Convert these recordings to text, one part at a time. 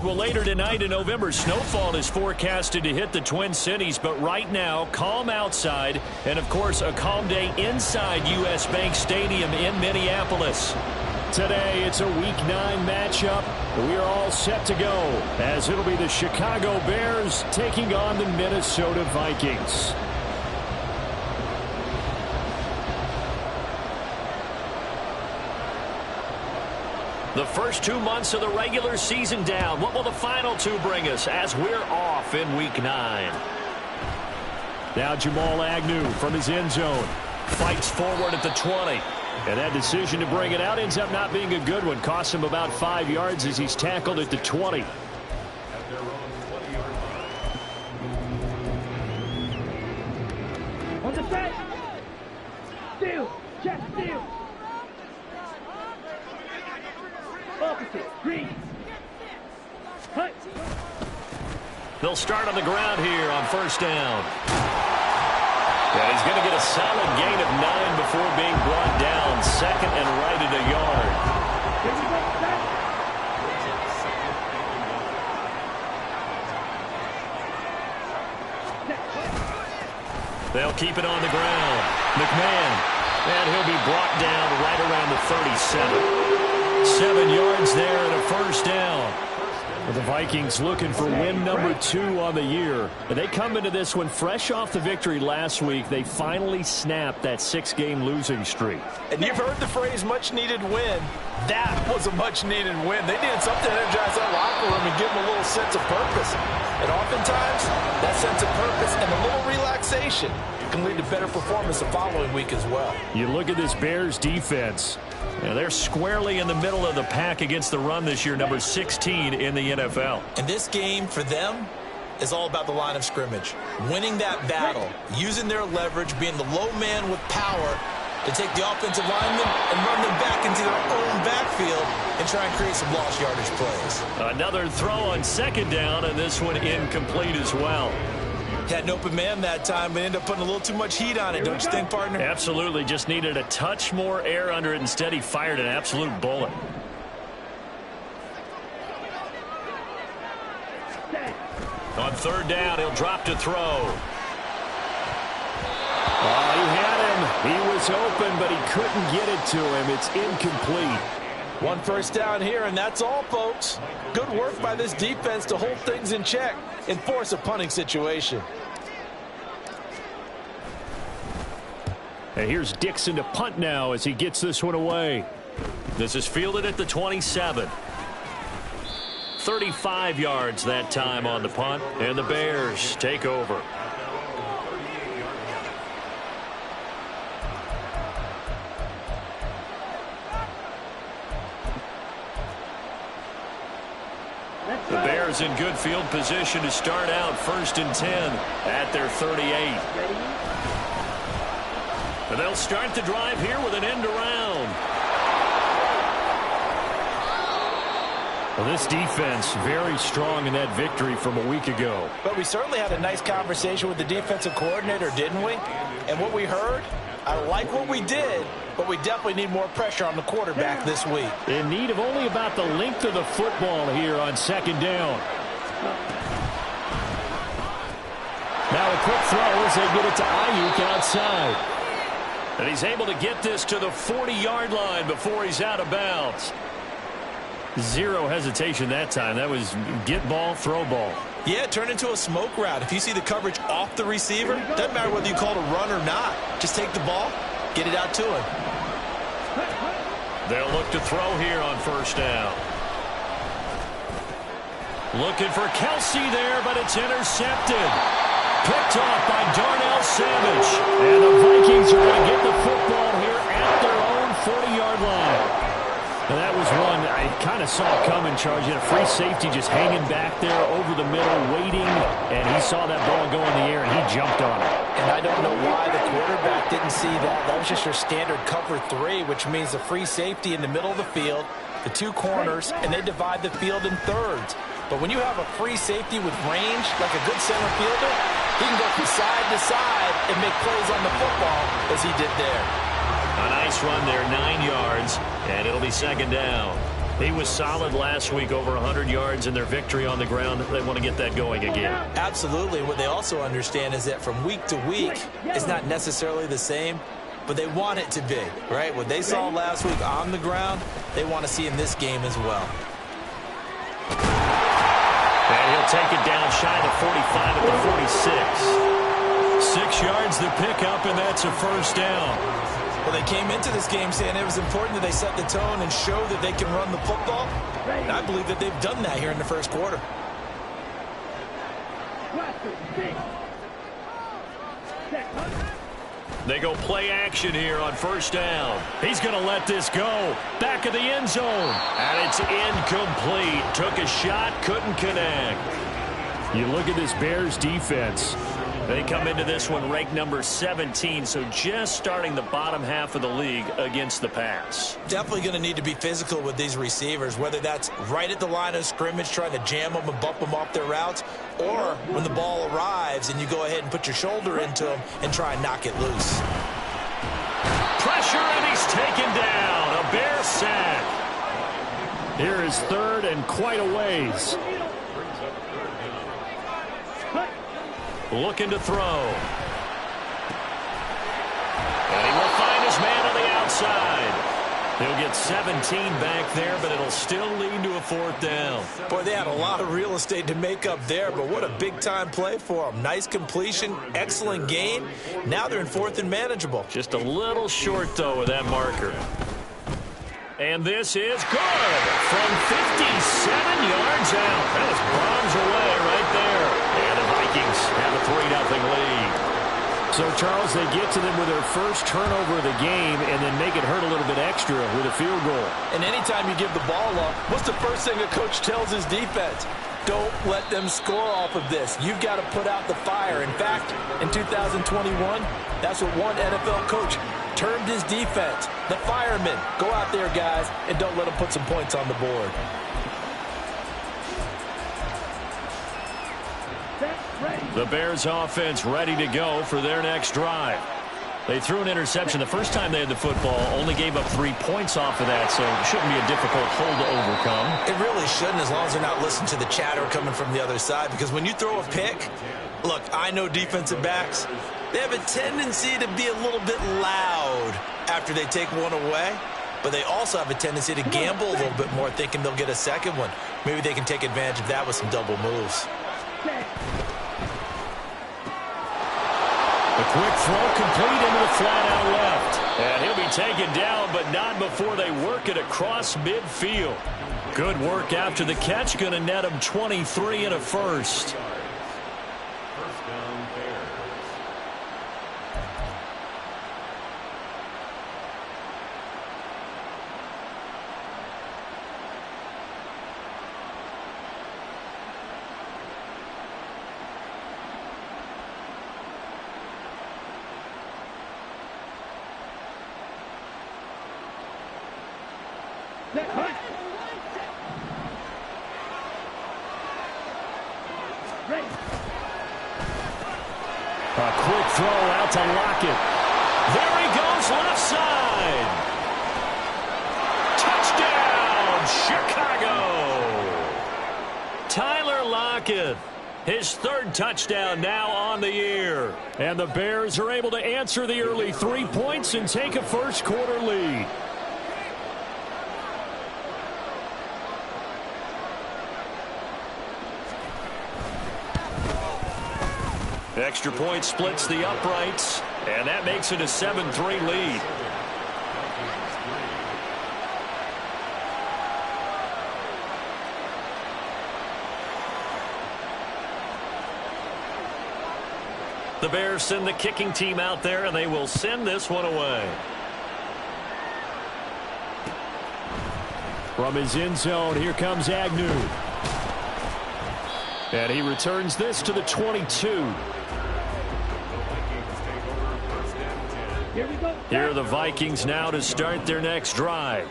Well, later tonight in November, snowfall is forecasted to hit the Twin Cities, but right now, calm outside, and of course, a calm day inside U.S. Bank Stadium in Minneapolis. Today, it's a Week 9 matchup. We are all set to go, as it'll be the Chicago Bears taking on the Minnesota Vikings. The first 2 months of the regular season down. What will the final 2 bring us as we're off in Week 9? Now Jamal Agnew from his end zone. Fights forward at the 20. And that decision to bring it out ends up not being a good one. Costs him about 5 yards as he's tackled at the 20. On the set. Steal. Check steal. Opposite. Green. Cut. They'll start on the ground here on first down. And he's going to get a solid gain of 9 before being brought down. Second and right at a yard. They'll keep it on the ground. McMahon. And he'll be brought down right around the 37. 7 yards there and a first down. Well, the Vikings looking for win number 2 on the year. And they come into this one fresh off the victory last week. They finally snapped that 6-game losing streak. And you've heard the phrase much-needed win. That was a much-needed win. They needed something to energize that locker room and give them a little sense of purpose. And oftentimes, that sense of purpose and a little relaxation can lead to better performance the following week as well. You look at this Bears defense. Now they're squarely in the middle of the pack against the run this year, number 16 in the NFL. And this game for them is all about the line of scrimmage. Winning that battle, using their leverage, being the low man with power to take the offensive linemen and run them back into their own backfield and try and create some lost yardage plays. Another throw on second down, and this one incomplete as well. Had an open man that time, but ended up putting a little too much heat on it, don't you think, partner? Absolutely. Just needed a touch more air under it. Instead, he fired an absolute bullet. On third down, he'll drop to throw. Oh, he had him. He was open, but he couldn't get it to him. It's incomplete. 1 first down here, and that's all, folks. Good work by this defense to hold things in check and force a punting situation. And here's Dixon to punt now as he gets this one away. This is fielded at the 27. 35 yards that time on the punt, and the Bears take over. The Bears in good field position to start out 1st and 10 at their 38. And they'll start the drive here with an end around. Well, this defense very strong in that victory from a week ago. But we certainly had a nice conversation with the defensive coordinator, didn't we? And what we heard, I like what we did, but we definitely need more pressure on the quarterback this week. In need of only about the length of the football here on second down. Now a quick throw as they get it to Ayuk outside. And he's able to get this to the 40-yard line before he's out of bounds. Zero hesitation that time. That was get ball, throw ball. Yeah, it turned into a smoke route. If you see the coverage off the receiver, doesn't matter whether you call it a run or not. Just take the ball, get it out to him. They'll look to throw here on first down. Looking for Kelsey there, but it's intercepted. Picked off by Darnell Savage. And the Vikings are going to get the football here at their own 40-yard line. And that was one I kind of saw coming, Charles. You had a free safety just hanging back there over the middle, waiting. And he saw that ball go in the air, and he jumped on it. And I don't know why the quarterback didn't see that. That was just your standard cover 3, which means a free safety in the middle of the field, the 2 corners, and they divide the field in thirds. But when you have a free safety with range, like a good center fielder, he can go from side to side and make plays on the football as he did there. A nice run there, 9 yards, and it'll be second down. He was solid last week, over 100 yards in their victory on the ground. They want to get that going again. Absolutely. What they also understand is that from week to week, it's not necessarily the same, but they want it to be, right? What they saw last week on the ground, they want to see in this game as well. And he'll take it down shy of the 45 at the 46. 6 yards the pickup, and that's a first down. Well, they came into this game saying it was important that they set the tone and show that they can run the football. And I believe that they've done that here in the first quarter. They go play action here on first down. He's going to let this go. Back of the end zone. And it's incomplete. Took a shot, couldn't connect. You look at this Bears defense. They come into this one ranked number 17, so just starting the bottom half of the league against the pass. Definitely going to need to be physical with these receivers, whether that's right at the line of scrimmage trying to jam them and bump them off their routes, or when the ball arrives and you go ahead and put your shoulder into them and try and knock it loose. Pressure, and he's taken down. A Bear sack. Here is third and quite a ways. Looking to throw. And he will find his man on the outside. He'll get 17 back there, but it'll still lead to a fourth down. Boy, they had a lot of real estate to make up there, but what a big-time play for them. Nice completion, excellent gain. Now they're in fourth and manageable. Just a little short, though, with that marker. And this is good from 57 yards out. That was bombs away right there. And the Vikings have a 3-0 lead. So, Charles, they get to them with their first turnover of the game and then make it hurt a little bit extra with a field goal. And anytime you give the ball up, what's the first thing a coach tells his defense? Don't let them score off of this. You've got to put out the fire. In fact, in 2021, that's what one NFL coach termed his defense. The firemen. Go out there, guys, and don't let them put some points on the board. The Bears offense ready to go for their next drive. They threw an interception the first time they had the football, only gave up 3 points off of that, so it shouldn't be a difficult hole to overcome. It really shouldn't, as long as they're not listening to the chatter coming from the other side, because when you throw a pick, look, I know defensive backs, they have a tendency to be a little bit loud after they take one away, but they also have a tendency to gamble a little bit more, thinking they'll get a second one. Maybe they can take advantage of that with some double moves. A quick throw complete into the flat out left. And he'll be taken down, but not before they work it across midfield. Good work after the catch. Going to net him 23 and a first. A quick throw out to Lockett. There he goes, left side. Touchdown, Chicago. Tyler Lockett, his third touchdown now on the year. And the Bears are able to answer the early 3 points and take a first quarter lead. Extra point splits the uprights, and that makes it a 7-3 lead. The Bears send the kicking team out there, and they will send this one away. From his end zone, here comes Agnew. And he returns this to the 22. Here are the Vikings now to start their next drive.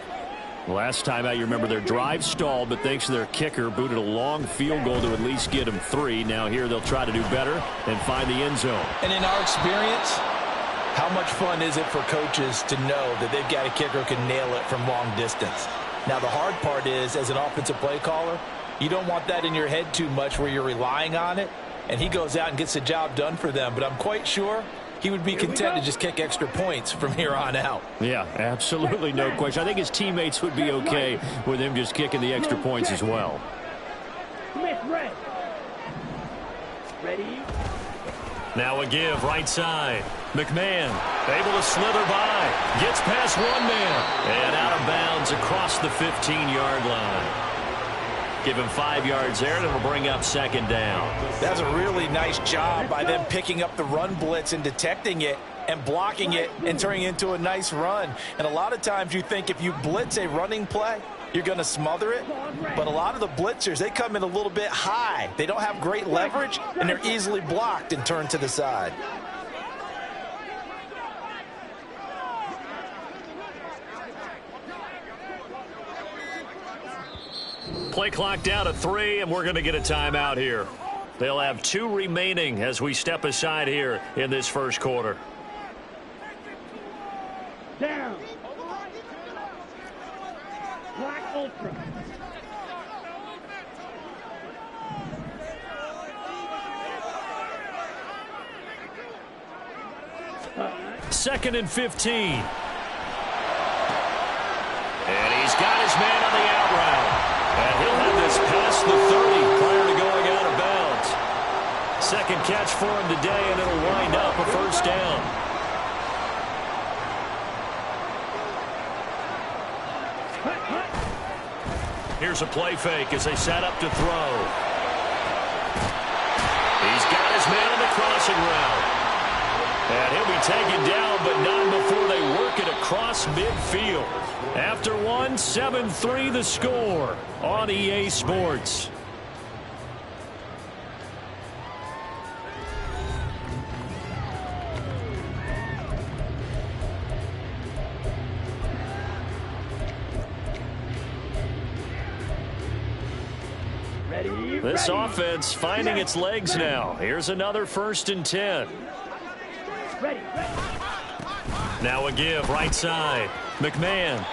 Last time out, you remember their drive stalled, but thanks to their kicker, booted a long field goal to at least get them 3. Now here they'll try to do better and find the end zone. And in our experience, how much fun is it for coaches to know that they've got a kicker who can nail it from long distance? Now, the hard part is, as an offensive play caller, you don't want that in your head too much where you're relying on it, and he goes out and gets the job done for them. But I'm quite sure he would be content to just kick extra points from here on out. Yeah, absolutely, no question. I think his teammates would be okay with him just kicking the extra points as well. Smith, red. Ready? Now a give, right side. McMahon able to slither by. Gets past one man. And out of bounds across the 15-yard line. Give him 5 yards there, and it'll bring up second down. That's a really nice job by them picking up the run blitz and detecting it and blocking it and turning it into a nice run. And a lot of times you think if you blitz a running play, you're going to smother it. But a lot of the blitzers, they come in a little bit high. They don't have great leverage, and they're easily blocked and turned to the side. Play clock down to 3, and we're going to get a timeout here. They'll have 2 remaining as we step aside here in this first quarter. Down. Black Ultra. Second and 15. And he's got his man on the out route. And he'll have this past the 30 prior to going out of bounds. Second catch for him today, and it'll wind up a first down. Here's a play fake as they set up to throw. He's got his man on the crossing route. And he'll be taken down, but not before they work it across midfield. After one, 7-3 the score on EA Sports. This offense finding its legs now. Here's another 1st and 10. Now a give, right side. McMahon.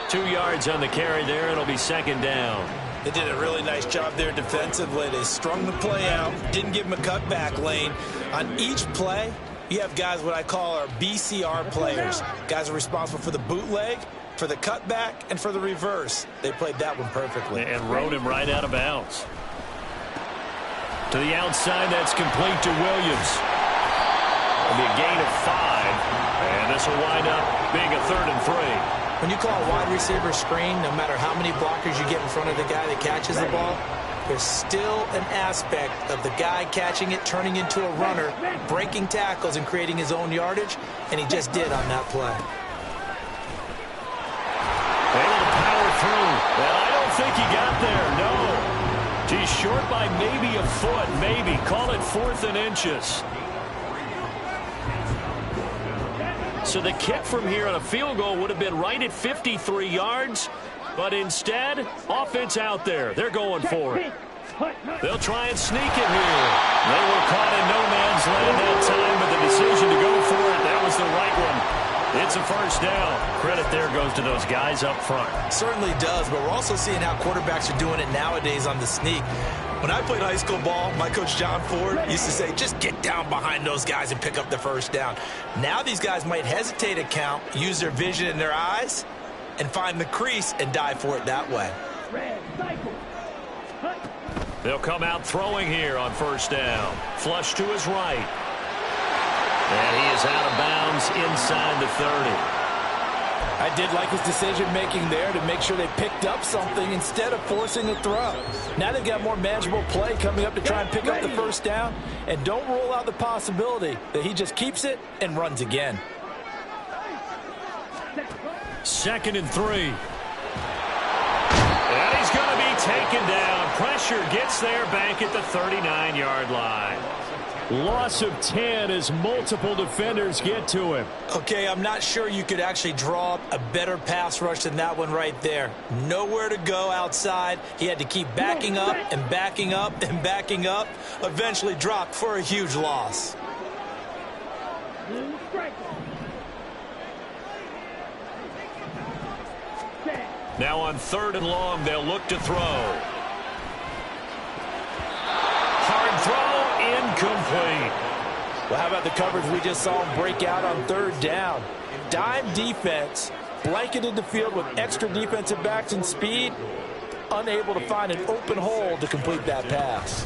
2 yards on the carry there. It'll be second down. They did a really nice job there defensively. They strung the play out, didn't give him a cutback lane. On each play, you have guys what I call our BCR players. Guys are responsible for the bootleg, for the cutback, and for the reverse. They played that one perfectly. And rode him right out of bounds. To the outside, that's complete to Williams. It'll be a gain of 5, and this will wind up being a 3rd and 3. When you call a wide receiver screen, no matter how many blockers you get in front of the guy that catches the ball, there's still an aspect of the guy catching it, turning into a runner, breaking tackles, and creating his own yardage, and he just did on that play. Able to power through. Well, I don't think he got there, no. He's short by maybe a foot, maybe. Call it 4th and inches. So the kick from here on a field goal would have been right at 53 yards, but instead, offense out there. They're going for it. They'll try and sneak it here. They were caught in no man's land that time, but the decision to go for it, that was the right one. It's a first down. Credit there goes to those guys up front. Certainly does, but we're also seeing how quarterbacks are doing it nowadays on the sneak. When I played high school ball, my coach John Ford used to say, just get down behind those guys and pick up the first down. Now these guys might hesitate to count, use their vision in their eyes, and find the crease and dive for it that way. They'll come out throwing here on first down. Flush to his right. And he is out of bounds inside the 30. I did like his decision-making there to make sure they picked up something instead of forcing a throw. Now they've got more manageable play coming up to try and pick up the first down. And don't rule out the possibility that he just keeps it and runs again. 2nd and 3. And he's going to be taken down. Pressure gets there back at the 39-yard line. Loss of 10 as multiple defenders get to him. Okay, I'm not sure you could actually draw up a better pass rush than that one right there. Nowhere to go outside. He had to keep backing up and backing up and backing up. Eventually dropped for a huge loss. Now on 3rd and long, they'll look to throw. Hard throw, incomplete. Well, how about the coverage we just saw him break out on 3rd down? Dime defense, blanketed the field with extra defensive backs and speed, unable to find an open hole to complete that pass.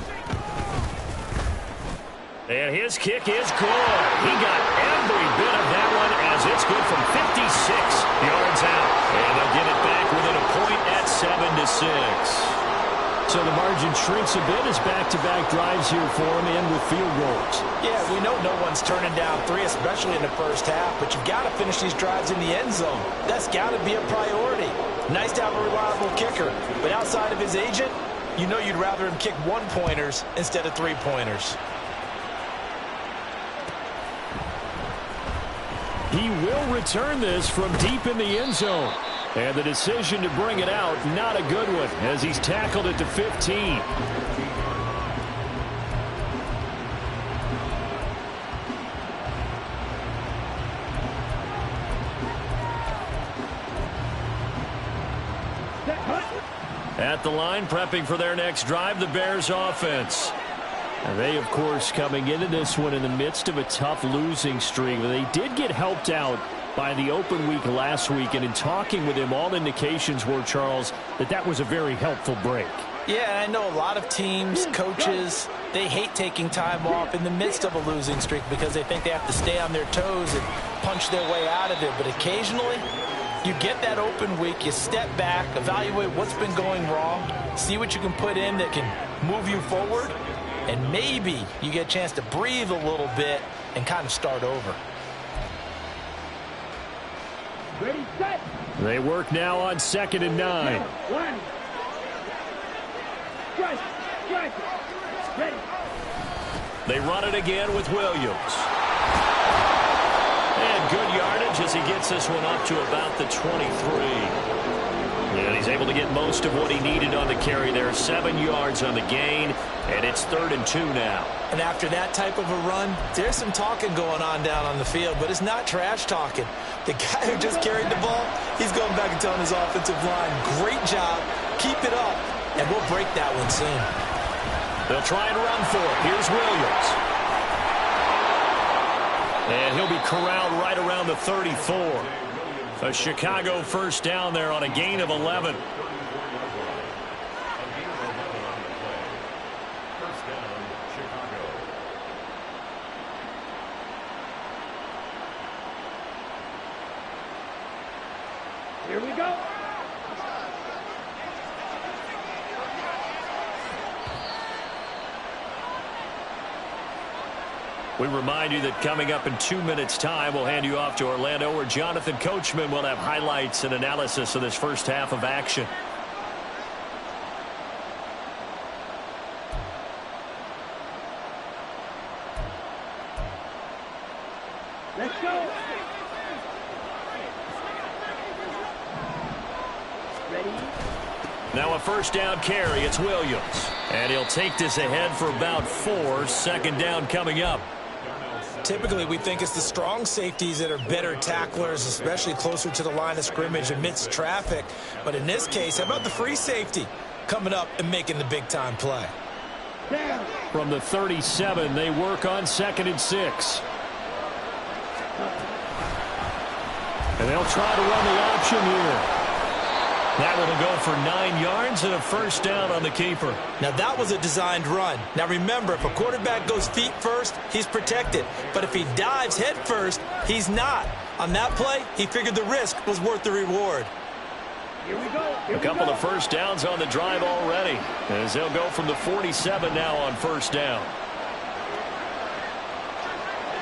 And his kick is good. He got every bit of that one as it's good from 56 yards out. And they'll get it back within a point at 7-6. So the margin shrinks a bit as back-to-back drives here for him and with field goals. Yeah, we know no one's turning down 3, especially in the first half, but you've got to finish these drives in the end zone. That's got to be a priority. Nice to have a reliable kicker, but outside of his agent, you know you'd rather him kick 1-pointers instead of 3-pointers. He will return this from deep in the end zone. And the decision to bring it out, not a good one, as he's tackled it to 15. At the line, prepping for their next drive, the Bears offense. And they, of course, coming into this one in the midst of a tough losing streak. They did get helped out by the open week last week, and in talking with him, all indications were, Charles, that was a very helpful break. Yeah, I know a lot of teams, coaches, they hate taking time off in the midst of a losing streak because they think they have to stay on their toes and punch their way out of it. But occasionally, you get that open week, you step back, evaluate what's been going wrong, see what you can put in that can move you forward, and maybe you get a chance to breathe a little bit and kind of start over. Ready, set. They work now on 2nd and 9. One. Strike. Ready. They run it again with Williams. And good yardage as he gets this one up to about the 23. And he's able to get most of what he needed on the carry there. 7 yards on the gain, and it's 3rd and 2 now. And after that type of a run, there's some talking going on down on the field, but it's not trash talking. The guy who just carried the ball, he's going back and telling his offensive line, great job, keep it up, and we'll break that one soon. They'll try and run for it. Here's Williams. And he'll be corralled right around the 34. A Chicago first down there on a gain of 11. Here we go. We remind you that coming up in 2 minutes' time, we'll hand you off to Orlando, where Jonathan Coachman will have highlights and analysis of this first half of action. Let's go. Ready. Now a first down carry. It's Williams. And he'll take this ahead for about 4. 2nd down coming up. Typically, we think it's the strong safeties that are better tacklers, especially closer to the line of scrimmage amidst traffic. But in this case, how about the free safety coming up and making the big-time play? Down. From the 37, they work on 2nd and 6. And they'll try to run the option here. That one will go for 9 yards and a first down on the keeper. Now, that was a designed run. Now, remember, if a quarterback goes feet first, he's protected. But if he dives head first, he's not. On that play, he figured the risk was worth the reward. Here we go. A couple of first downs on the drive already, as they'll go from the 47 now on first down.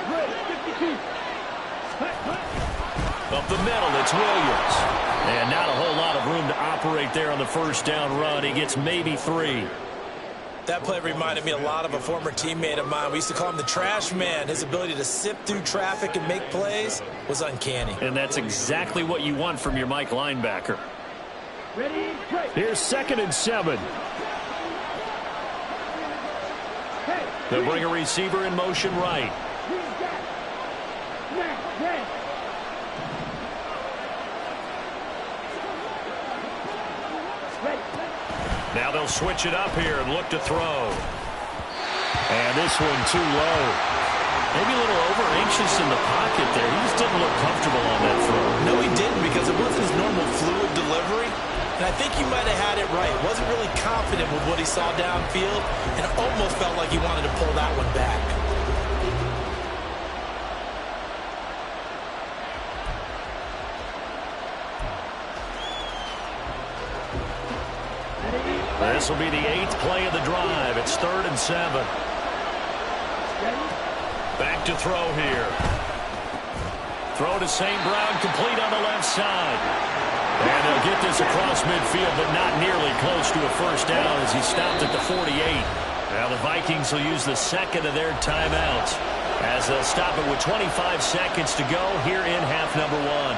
Ready, 52. Up the middle, it's Williams. And not a whole lot of room to operate there on the first down run. He gets maybe 3. That play reminded me a lot of a former teammate of mine. We used to call him the trash man. His ability to sift through traffic and make plays was uncanny. And that's exactly what you want from your Mike linebacker. Ready, break. Here's 2nd and 7. Hey, They'll bring a receiver in motion right. green got. Now, red. Now they'll switch it up here and look to throw. And this one too low. Maybe a little over-anxious in the pocket there. He just didn't look comfortable on that throw. No, he didn't, because it wasn't his normal fluid delivery. And I think you might have had it right. Wasn't really confident with what he saw downfield, and it almost felt like he wanted to pull that one back. This will be the 8th play of the drive. It's 3rd and 7. Back to throw here. Throw to St. Brown, complete on the left side. And they'll get this across midfield, but not nearly close to a first down as he stopped at the 48. Now the Vikings will use the second of their timeouts as they'll stop it with 25 seconds to go here in half number 1.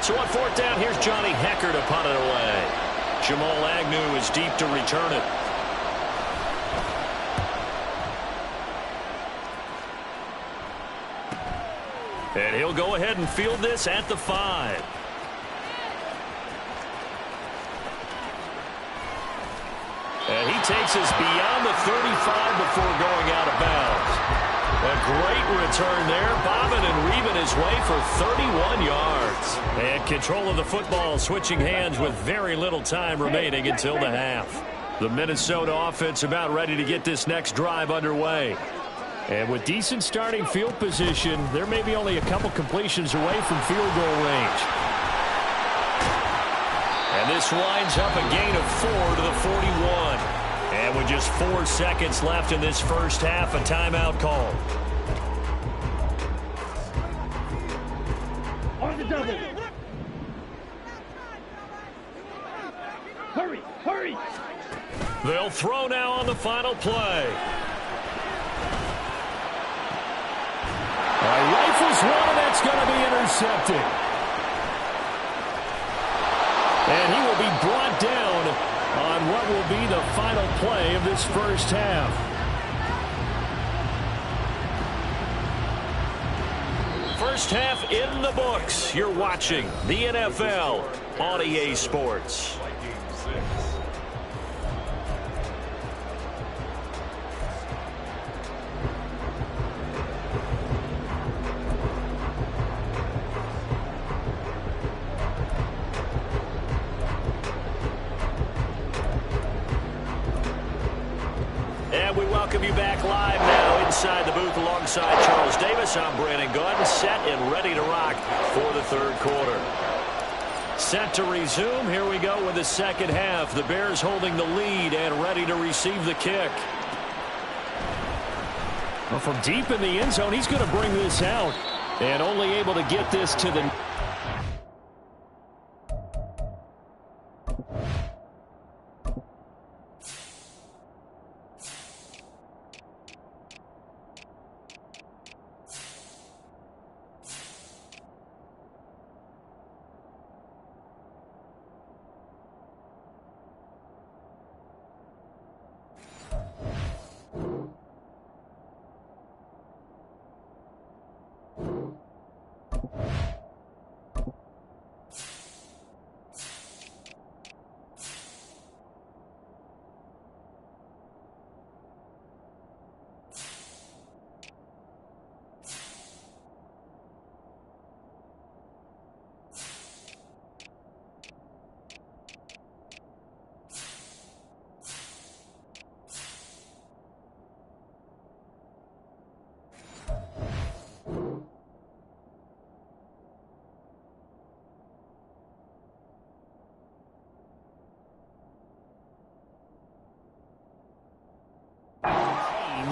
So on 4th down, here's Johnny Hecker to punt it away. Jamal Agnew is deep to return it. And he'll go ahead and field this at the 5. And he takes us beyond the 35 before going out of bounds. A great return there, bobbing and weaving his way for 31 yards. And control of the football switching hands with very little time remaining until the half. The Minnesota offense about ready to get this next drive underway. And with decent starting field position, they're maybe only a couple completions away from field goal range. And this winds up a gain of 4 to the 41. And with just 4 seconds left in this first half, a timeout call. On the double. Hurry, hurry. They'll throw now on the final play. Rifles one, and that's going to be intercepted. And he will be brought down on what will be the final play of this first half. First half in the books. You're watching the NFL on EA Sports. And we welcome you back live now inside the booth alongside Charles Davis. I'm Brandon Gordon, set and ready to rock for the third quarter. Set to resume. Here we go with the second half. The Bears holding the lead and ready to receive the kick. Well, from deep in the end zone, he's going to bring this out and only able to get this to the...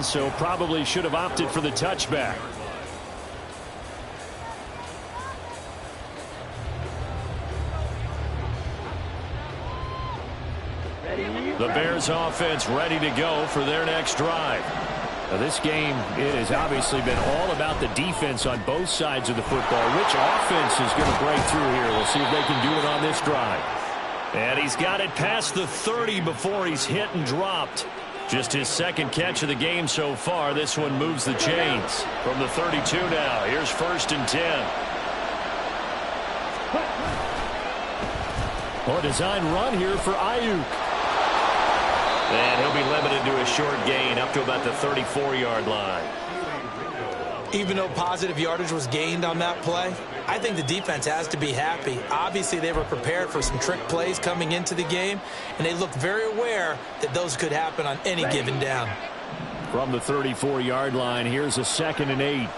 So probably should have opted for the touchback. The Bears offense ready to go for their next drive. Now this game, it has obviously been all about the defense on both sides of the football. Which offense is going to break through here? We'll see if they can do it on this drive. And he's got it past the 30 before he's hit and dropped. Just his second catch of the game so far. This one moves the chains. From the 32 now, here's 1st and 10. Oh, a design run here for Ayuk. And he'll be limited to a short gain up to about the 34-yard line. Even though positive yardage was gained on that play, I think the defense has to be happy. Obviously, they were prepared for some trick plays coming into the game, and they looked very aware that those could happen on any given down. From the 34-yard line, here's a 2nd and 8.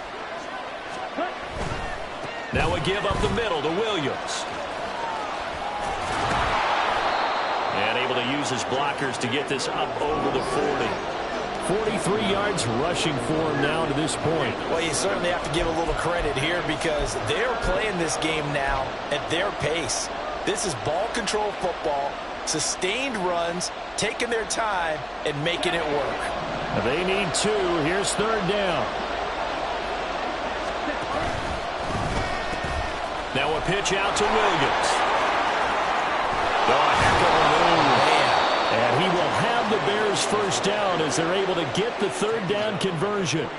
Now a give up the middle to Williams. And able to use his blockers to get this up over the 40. 43 yards rushing for him now to this point. Well, you certainly have to give a little credit here because they're playing this game now at their pace. This is ball control football, sustained runs, taking their time, and making it work. They need 2. Here's 3rd down. Now a pitch out to Williams. Oh, heck of a move. And he will have the Bears first down as they're able to get the 3rd down conversion.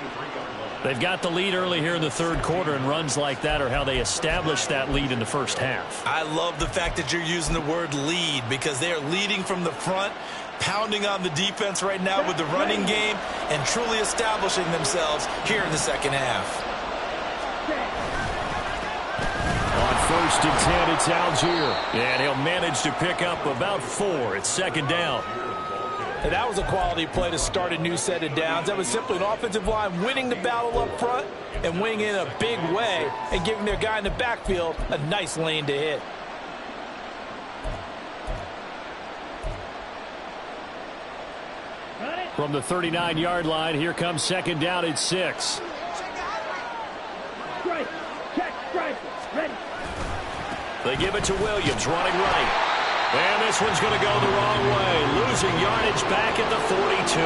They've got the lead early here in the 3rd quarter, and runs like that are how they establish that lead in the first half. I love the fact that you're using the word lead because they are leading from the front, pounding on the defense right now with the running game, and truly establishing themselves here in the second half. On 1st and 10, it's Algier. And he'll manage to pick up about 4. It's 2nd down. And that was a quality play to start a new set of downs. That was simply an offensive line winning the battle up front and winning in a big way and giving their guy in the backfield a nice lane to hit. From the 39-yard line, here comes 2nd down at 6. Strike. Check. Strike. Ready. They give it to Williams, running right. And this one's going to go the wrong way. Losing yardage back at the 42.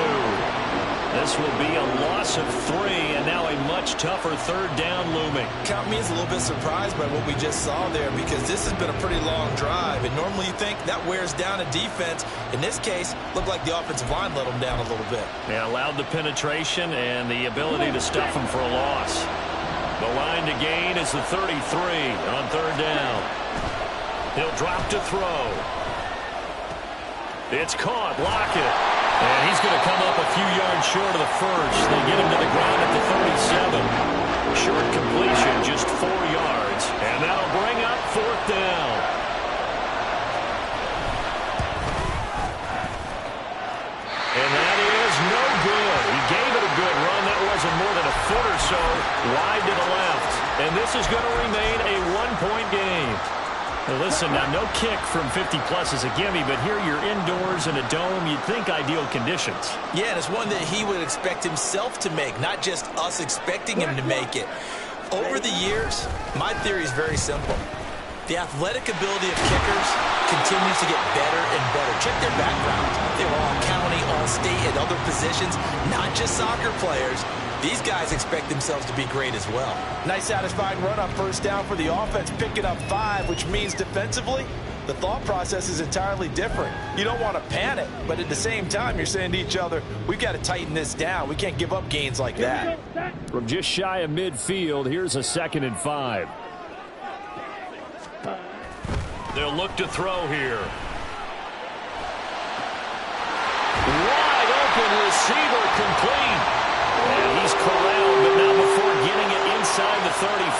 This will be a loss of 3, and now a much tougher 3rd down looming. Count me as a little bit surprised by what we just saw there because this has been a pretty long drive, and normally you think that wears down a defense. In this case, looked like the offensive line let them down a little bit. Yeah, allowed the penetration and the ability to stuff them for a loss. The line to gain is the 33 on 3rd down. He'll drop to throw. It's caught. Lockett. And he's going to come up a few yards short of the first. They get him to the ground at the 37. Short completion, just 4 yards. And that'll bring up 4th down. And that is no good. He gave it a good run. That wasn't more than a foot or so wide to the left. And this is going to remain a 1-point game. Now listen, now no kick from 50-plus is a gimme, but here you're indoors in a dome. You'd think ideal conditions. Yeah, and it's one that he would expect himself to make, not just us expecting him to make it. Over the years, my theory is very simple. The athletic ability of kickers continues to get better and better. Check their backgrounds. They were all county, all state, and other positions, not just soccer players. These guys expect themselves to be great as well. Nice satisfying run on 1st down for the offense, picking up 5, which means defensively, the thought process is entirely different. You don't want to panic, but at the same time, you're saying to each other, we've got to tighten this down. We can't give up gains like that. From just shy of midfield, here's a 2nd and 5. They'll look to throw here. Wide open receiver complete. And he's corralled, but now before getting it inside the 35.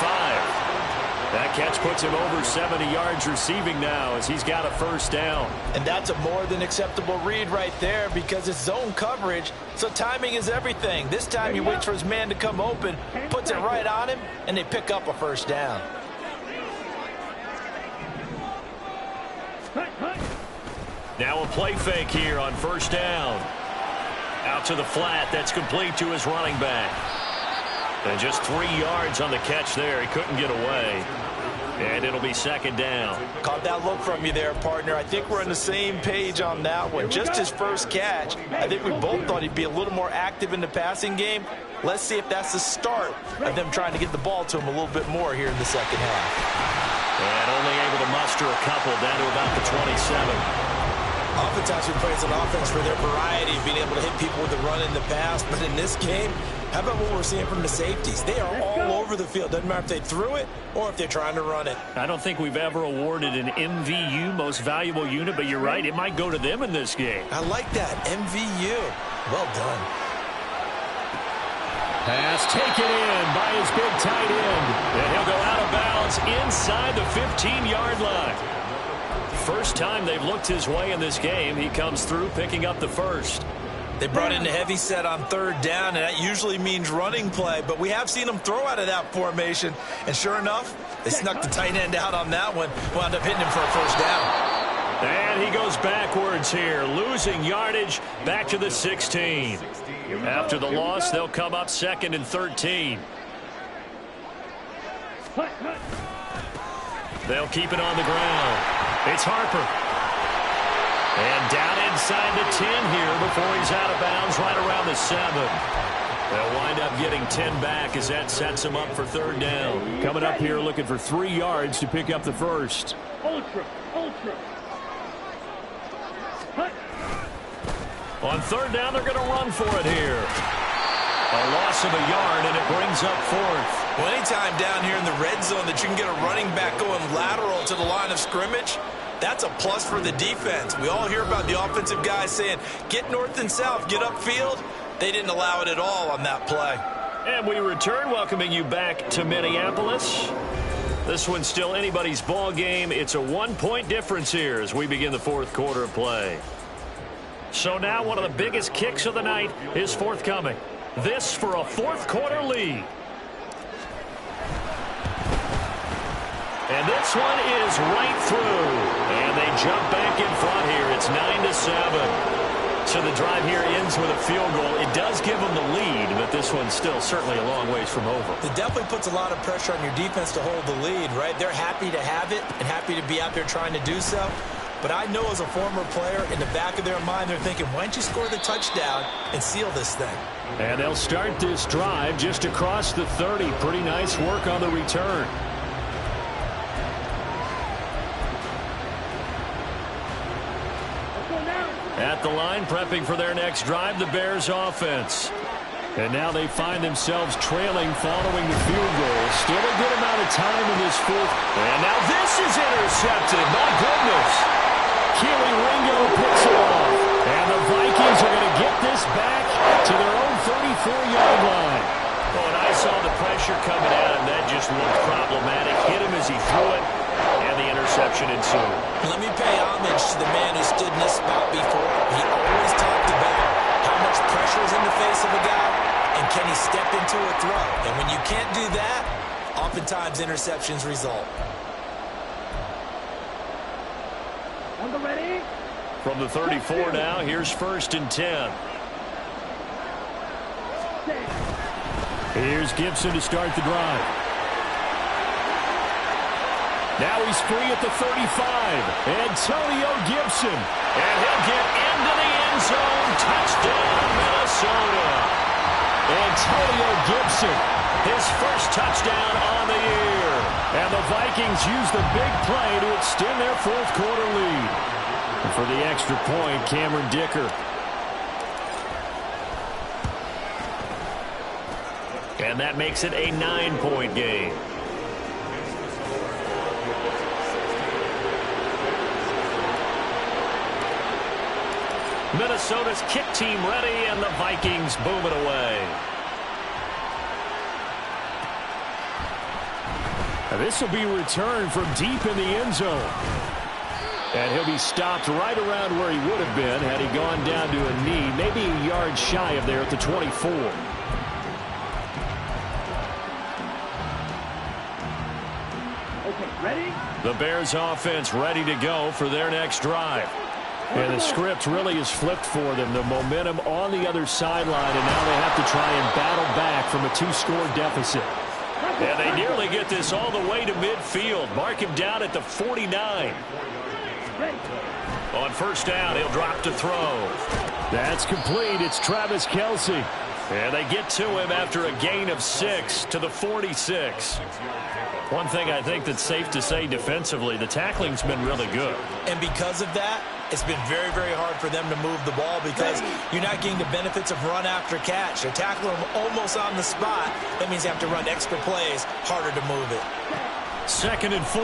That catch puts him over 70 yards receiving now as he's got a 1st down. And that's a more than acceptable read right there because it's zone coverage, so timing is everything. This time he waits for his man to come open, puts it right on him, and they pick up a 1st down. Now a play fake here on 1st down. Out to the flat. That's complete to his running back. And just 3 yards on the catch there. He couldn't get away. And it'll be 2nd down. Caught that look from you there, partner. I think we're on the same page on that one. Just his first catch. I think we both thought he'd be a little more active in the passing game. Let's see if that's the start of them trying to get the ball to him a little bit more here in the second half. And only able to muster a couple down to about the 27. Oftentimes we praise an offense for their variety of being able to hit people with the run in the pass. But in this game, how about what we're seeing from the safeties? They are all over the field. Doesn't matter if they threw it or if they're trying to run it. I don't think we've ever awarded an MVU, most valuable unit, but you're right, it might go to them in this game. I like that, MVU. Well done. Pass taken in by his big tight end. And he'll go out of bounds inside the 15-yard line. First time they've looked his way in this game. He comes through picking up the first. They brought in a heavy set on third down, and that usually means running play. But we have seen them throw out of that formation. And sure enough, they snuck the tight end out on that one. Wound up hitting him for a first down. And he goes backwards here, losing yardage back to the 16. After the loss, they'll come up 2nd and 13. They'll keep it on the ground. It's Harper. And down inside the 10 here before he's out of bounds right around the 7. They'll wind up getting 10 back as that sets him up for third down. Coming up here looking for 3 yards to pick up the first. Ultra. On third down, they're going to run for it here. A loss of a yard, and it brings up 4th. Well, anytime down here in the red zone that you can get a running back going lateral to the line of scrimmage, that's a plus for the defense. We all hear about the offensive guys saying, get north and south, get upfield. They didn't allow it at all on that play. And we return, welcoming you back to Minneapolis. This one's still anybody's ball game. It's a 1-point difference here as we begin the 4th quarter of play. So now one of the biggest kicks of the night is forthcoming. This for a 4th quarter lead. And this one is right through. And they jump back in front here. It's 9-7. So the drive here ends with a field goal. It does give them the lead, but this one's still certainly a long ways from over. It definitely puts a lot of pressure on your defense to hold the lead, right? They're happy to have it and happy to be out there trying to do so. But I know as a former player, in the back of their mind, they're thinking, why don't you score the touchdown and seal this thing? And they'll start this drive just across the 30. Pretty nice work on the return. At the line, prepping for their next drive, the Bears offense. And now they find themselves trailing following the field goal. Still a good amount of time in this 4th. And now this is intercepted. My goodness. Keely Ringo picks it off. And the Vikings are going to get this back to their own 34-yard line. Oh, and I saw the pressure coming at him. That just looked problematic. Hit him as he threw it. And the interception ensued. Let me pay homage to the man who stood in this spot before. He always talked about how much pressure is in the face of a guy and can he step into a throw. And when you can't do that, oftentimes interceptions result. On the ready. From the 34 now, here's 1st and 10. Here's Gibson to start the drive. Now he's free at the 35. Antonio Gibson. And he'll get into the end zone. Touchdown, Minnesota. Antonio Gibson, his first touchdown on the year. And the Vikings use the big play to extend their 4th quarter lead. And for the extra point, Cameron Dicker. And that makes it a 9-point game. Minnesota's kick team ready, and the Vikings boom it away. Now this will be returned from deep in the end zone. And he'll be stopped right around where he would have been had he gone down to a knee, maybe a yard shy of there at the 24. Okay, ready? The Bears offense ready to go for their next drive. And the script really is flipped for them. The momentum on the other sideline, and now they have to try and battle back from a 2-score deficit. And they nearly get this all the way to midfield. Mark him down at the 49. On first down, he'll drop to throw. That's complete. It's Travis Kelce. And they get to him after a gain of 6 to the 46. One thing I think that's safe to say defensively, the tackling's been really good. And because of that, it's been very, very hard for them to move the ball because you're not getting the benefits of run after catch. They're tackling them almost on the spot. That means you have to run extra plays, harder to move it. 2nd and 4.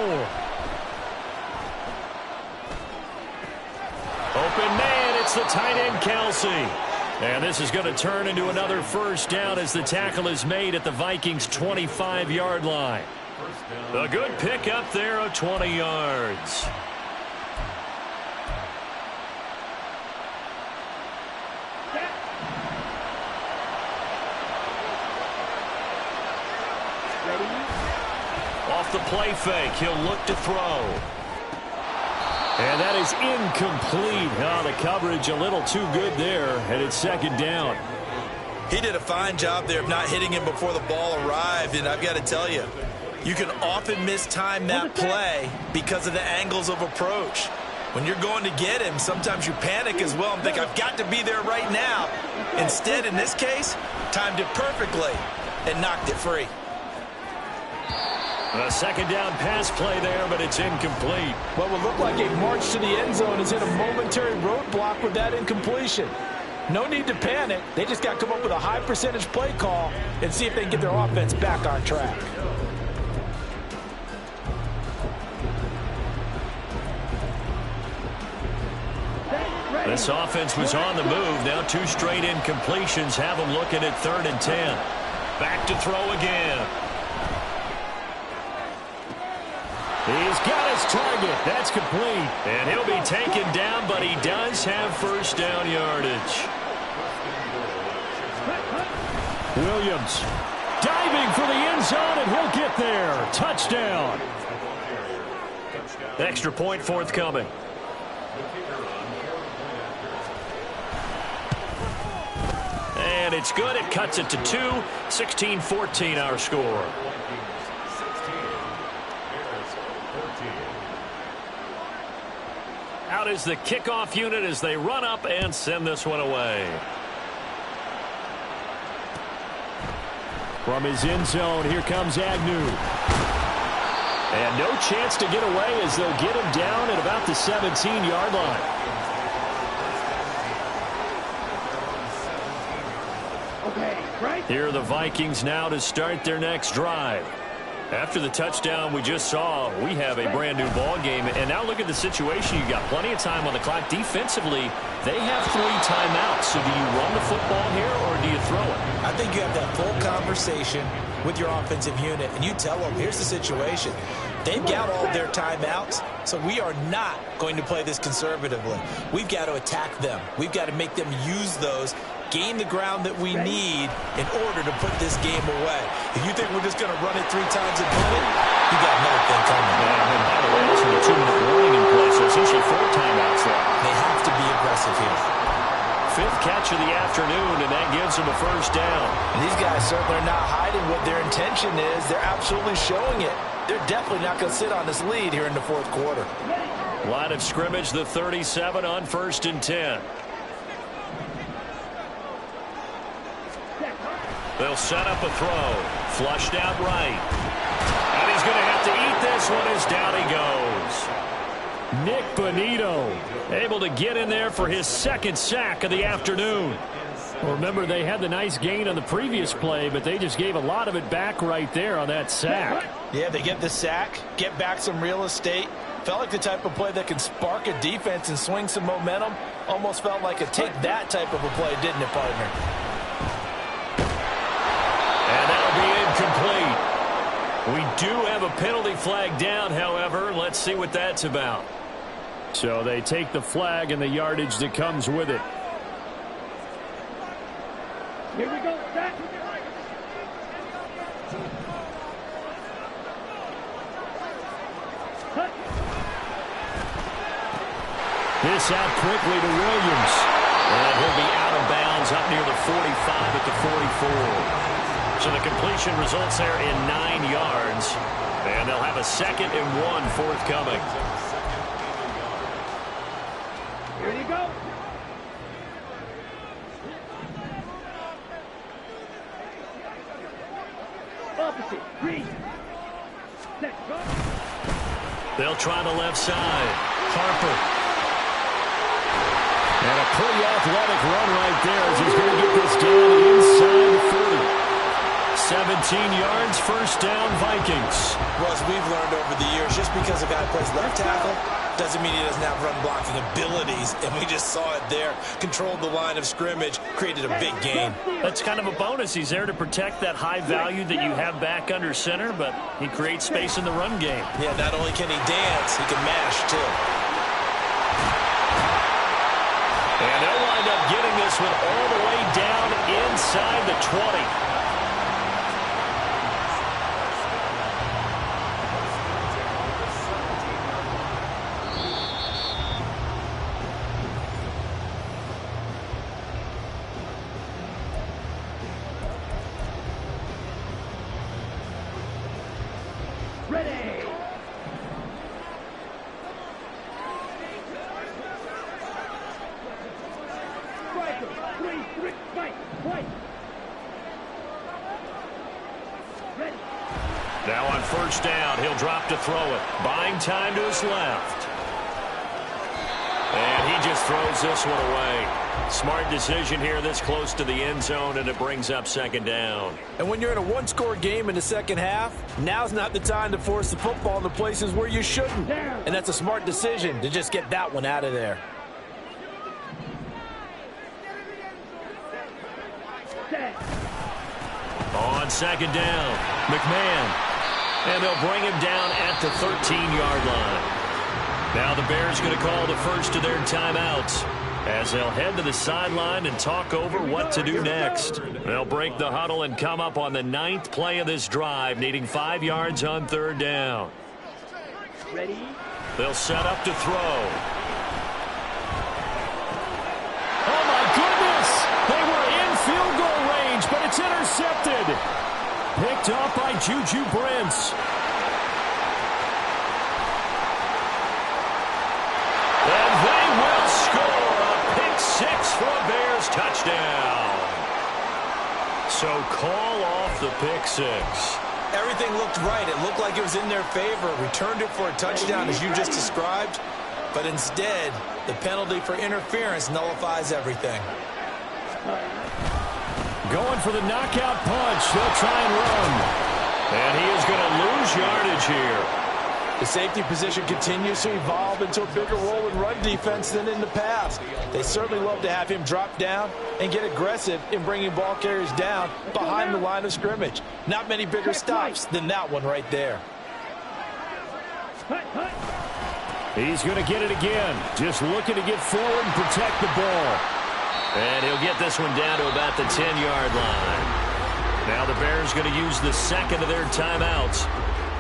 Open man, it's the tight end, Kelsey. And this is going to turn into another first down as the tackle is made at the Vikings' 25-yard line. A good pickup there of 20 yards. Off the play fake, he'll look to throw. And that is incomplete. Oh, the coverage a little too good there, and it's 2nd down. He did a fine job there of not hitting him before the ball arrived, and I've got to tell you, you can often mistime that play because of the angles of approach. When you're going to get him, sometimes you panic as well and think, I've got to be there right now. Instead, in this case, timed it perfectly and knocked it free. A 2nd down pass play there, but it's incomplete. What would look like a march to the end zone is hit a momentary roadblock with that incompletion. No need to panic. They just got to come up with a high percentage play call and see if they can get their offense back on track. This offense was on the move. Now 2 straight incompletions have them looking at 3rd and 10. Back to throw again. He's got his target. That's complete. And he'll be taken down, but he does have first down yardage. Williams diving for the end zone, and he'll get there. Touchdown. Extra point forthcoming. And it's good. It cuts it to 2. 16-14 our score. Out is the kickoff unit as they run up and send this one away. From his end zone, here comes Agnew. And no chance to get away as they'll get him down at about the 17-yard line. Here are the Vikings now to start their next drive. After the touchdown we just saw, we have a brand new ball game. And now look at the situation. You got plenty of time on the clock. Defensively, they have 3 timeouts. So do you run the football here or do you throw it? I think you have that full conversation with your offensive unit, and you tell them, here's the situation. They've got all their timeouts, so we are not going to play this conservatively. We've got to attack them. We've got to make them use those, gain the ground that we need in order to put this game away. If you think we're just going to run it 3 times and put it, you got another thing coming. And by the way, that's with a 2-minute warning in place, so essentially 4 timeouts there. They have to be aggressive here. 5th catch of the afternoon, and that gives them a first down. And these guys certainly are not hiding what their intention is. They're absolutely showing it. They're definitely not going to sit on this lead here in the 4th quarter. Line of scrimmage, the 37 on 1st and 10. They'll set up a throw. Flushed out right. And he's going to have to eat this one as down he goes. Nick Bonito able to get in there for his 2nd sack of the afternoon. Well, remember, they had the nice gain on the previous play, but they just gave a lot of it back right there on that sack. Yeah, they get the sack, get back some real estate. Felt like the type of play that can spark a defense and swing some momentum. Almost felt like a take that type of a play, didn't it, partner? And that'll be incomplete. We do have a penalty flag down, however. Let's see what that's about. So they take the flag and the yardage that comes with it. Here we go, set. This out quickly to Williams. And he'll be out of bounds up near the 45 at the 44. So the completion results there in 9 yards. And they'll have a 2nd and 1 forthcoming. Here you go. Jesse, read. Set, go. They'll try the left side. Harper. And a pretty athletic run right there as he's going to get this down inside the 30. 17 yards, first down, Vikings. Russ, we've learned over the years, just because a guy plays left tackle doesn't mean he doesn't have run blocking abilities, and we just saw it there. Controlled the line of scrimmage, created a big gain. That's kind of a bonus. He's there to protect that high value that you have back under center, but he creates space in the run game. Yeah, not only can he dance, he can mash, too. And they'll wind up getting this one all the way down inside the 20. Ready. Striker, 3-3, fight, white. Ready. Now on first down, he'll drop to throw it. Buying time to his left. And he just throws this one away. Smart decision here this close to the end zone, and it brings up second down. And when you're in a one-score game in the second half, now's not the time to force the football in the places where you shouldn't. And that's a smart decision to just get that one out of there. On second down, McMahon. And they'll bring him down at the 13-yard line. Now the Bears going to call the first of their timeouts as they'll head to the sideline and talk over what to do next. They'll break the huddle and come up on the 9th play of this drive, needing 5 yards on third down. Ready. They'll set up to throw. Oh, my goodness! They were in field goal range, but it's intercepted. Picked off by Juju Brents. And they will score a pick six for a Bears touchdown. So call off the pick six. Everything looked right. It looked like it was in their favor. Returned it for a touchdown, as you just described. But instead, the penalty for interference nullifies everything. Going for the knockout punch. They'll try and run. And he is going to lose yardage here. The safety position continues to evolve into a bigger role in run defense than in the past. They certainly love to have him drop down and get aggressive in bringing ball carriers down behind the line of scrimmage. Not many bigger stops than that one right there. He's going to get it again. Just looking to get forward and protect the ball. And he'll get this one down to about the 10-yard line. Now the Bears going to use the second of their timeouts,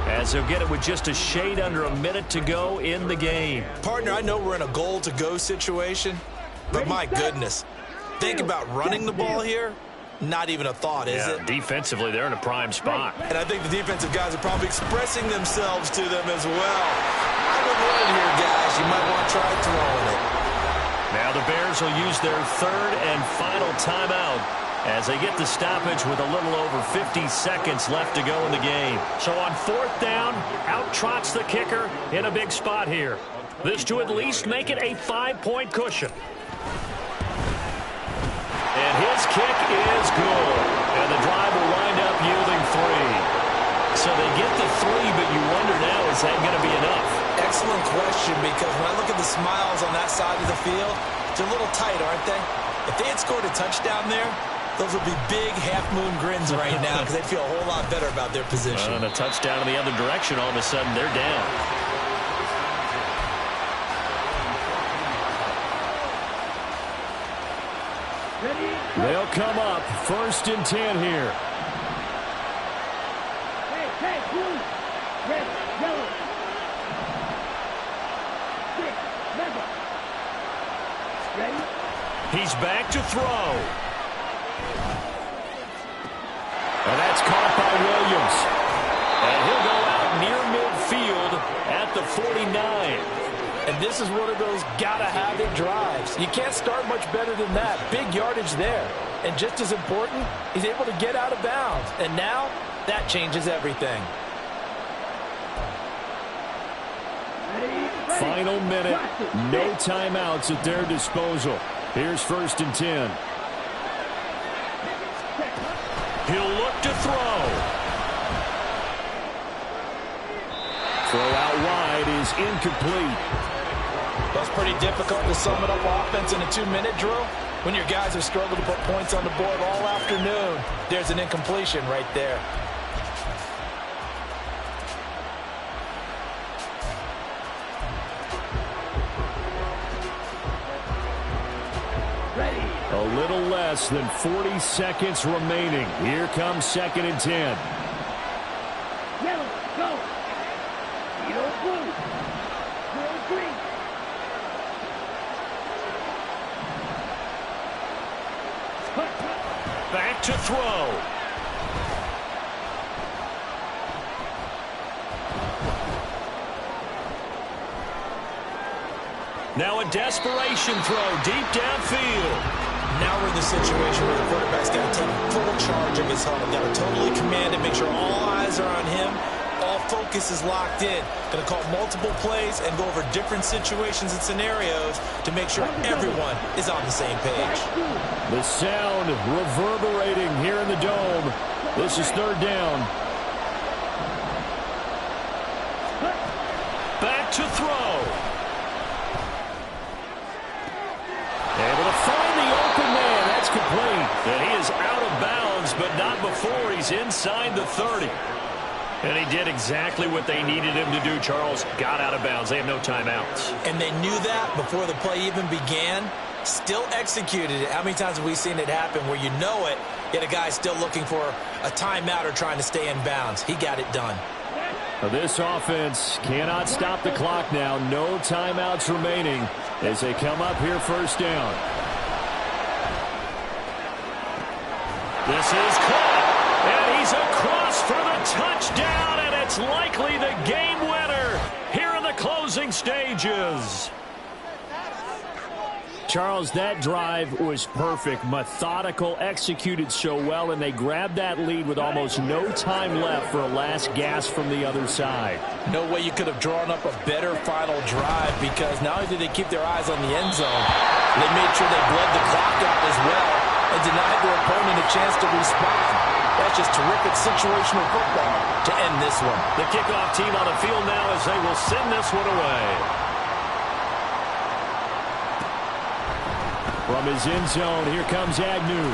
as they'll get it with just a shade under a minute to go in the game. Partner, I know we're in a goal-to-go situation, but my goodness, think about running the ball here. Not even a thought, is it? Defensively, they're in a prime spot. And I think the defensive guys are probably expressing themselves to them as well. I would run here, guys. You might want to try throwing it. Now the Bears will use their third and final timeout as they get the stoppage with a little over 50 seconds left to go in the game. So on fourth down, out trots the kicker in a big spot here. This to at least make it a 5-point cushion. And his kick is good. And the drive will wind up yielding 3. So they get the 3, but you wonder now, is that going to be enough? Excellent question, because when I look at the smiles on that side of the field, they're a little tight, aren't they? If they had scored a touchdown there, those would be big half-moon grins right now because they feel a whole lot better about their position. And a touchdown in the other direction, all of a sudden they're down. They'll come up first and 10 here. Hey, blue, red, yellow. 6, remember. Ready? He's back to throw. And that's caught by Williams. And he'll go out near midfield at the 49. And this is one of those gotta-have-it drives. You can't start much better than that. Big yardage there. And just as important, he's able to get out of bounds. And now, That changes everything. Final minute. No timeouts at their disposal. Here's 1st and 10. He'll look to throw. Throw out wide is incomplete. That's pretty difficult to sum it up offense in a 2-minute drill. When your guys have struggled to put points on the board all afternoon, there's an incompletion right there. A little less than 40 seconds remaining. Here comes 2nd and 10. Yellow, go. Yellow, blue. Blue, green. Back to throw. Now a desperation throw deep downfield. Now we're in the situation where the quarterback's got to take full charge of his huddle. Got to totally command it, make sure all eyes are on him. All focus is locked in. Going to call multiple plays and go over different situations and scenarios to make sure everyone is on the same page. The sound reverberating here in the dome. This is 3rd down. Back to throw. Able to find the open man. That's complete. And he is out of bounds, but not before he's inside the 30. And he did exactly what they needed him to do, Charles. Got out of bounds. They have no timeouts. And they knew that before the play even began. Still executed it. How many times have we seen it happen where you know it, yet a guy's still looking for a timeout or trying to stay in bounds? He got it done. This offense cannot stop the clock now. No timeouts remaining as they come up here 1st down. This is caught, and he's across for the touchdown, and it's likely the game winner here in the closing stages. Charles, that drive was perfect, methodical, executed so well, and they grabbed that lead with almost no time left for a last gasp from the other side. No way you could have drawn up a better final drive, because not only did they keep their eyes on the end zone, they made sure they bled the clock out as well and denied their opponent a chance to respond. That's just terrific situational football to end this one. The kickoff team on the field now as they will send this one away. From his end zone, here comes Agnew.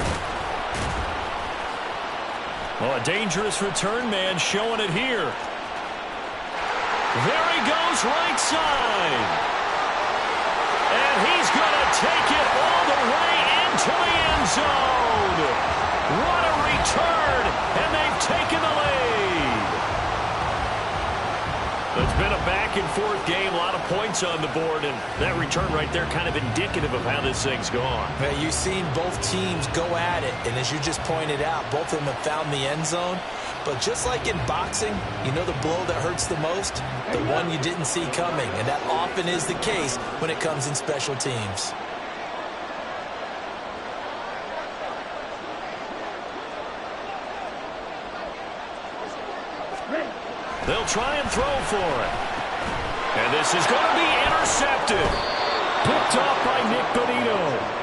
Oh, a dangerous return man showing it here. There he goes right side. And he's going to take it all the way into the end zone. What a return, and they've taken the lead. It's been a back-and-forth game, a lot of points on the board, and that return right there kind of indicative of how this thing's gone. Yeah, you've seen both teams go at it, and as you just pointed out, both of them have found the end zone. But just like in boxing, you know the blow that hurts the most? The one you didn't see coming, and that often is the case when it comes in special teams. They'll try and throw for it. And this is going to be intercepted. Picked off by Nick Bonito.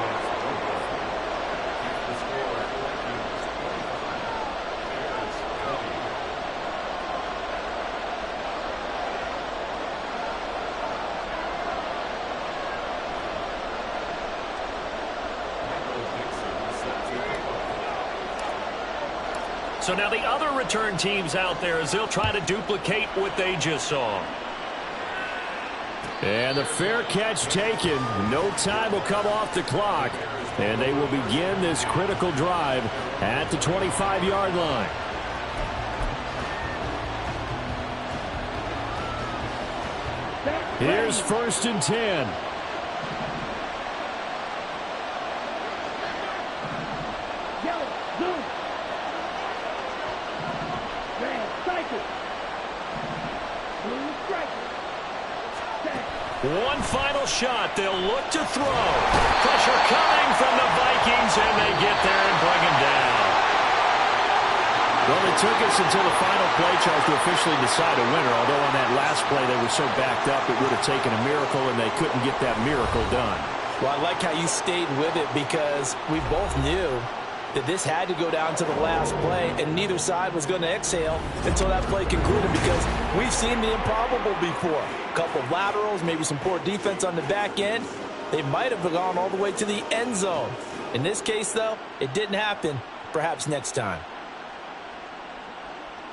So now the other return teams out there as they'll try to duplicate what they just saw. And the fair catch taken. No time will come off the clock. And they will begin this critical drive at the 25-yard line. Here's 1st and 10. One final shot. They'll look to throw. Pressure coming from the Vikings, and they get there and bring him down. Well, the took us until the final play, Charles, to officially decide a winner, although on that last play they were so backed up it would have taken a miracle, and they couldn't get that miracle done. Well, I like how you stayed with it because we both knew that this had to go down to the last play, and neither side was going to exhale until that play concluded because we've seen the improbable before. A couple of laterals, maybe some poor defense on the back end. They might have gone all the way to the end zone. In this case, though, it didn't happen. Perhaps next time.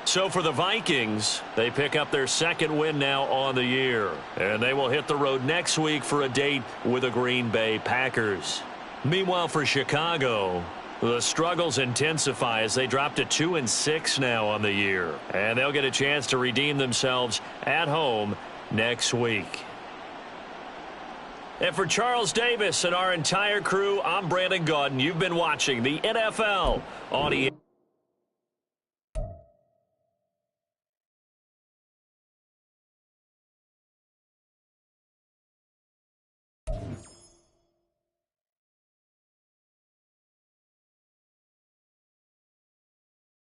So for the Vikings, they pick up their second win now on the year. And they will hit the road next week for a date with the Green Bay Packers. Meanwhile, for Chicago, the struggles intensify as they drop to 2-6 now on the year. And they'll get a chance to redeem themselves at home next week. And for Charles Davis and our entire crew, I'm Brandon Gaudin. You've been watching the NFL on ESPN.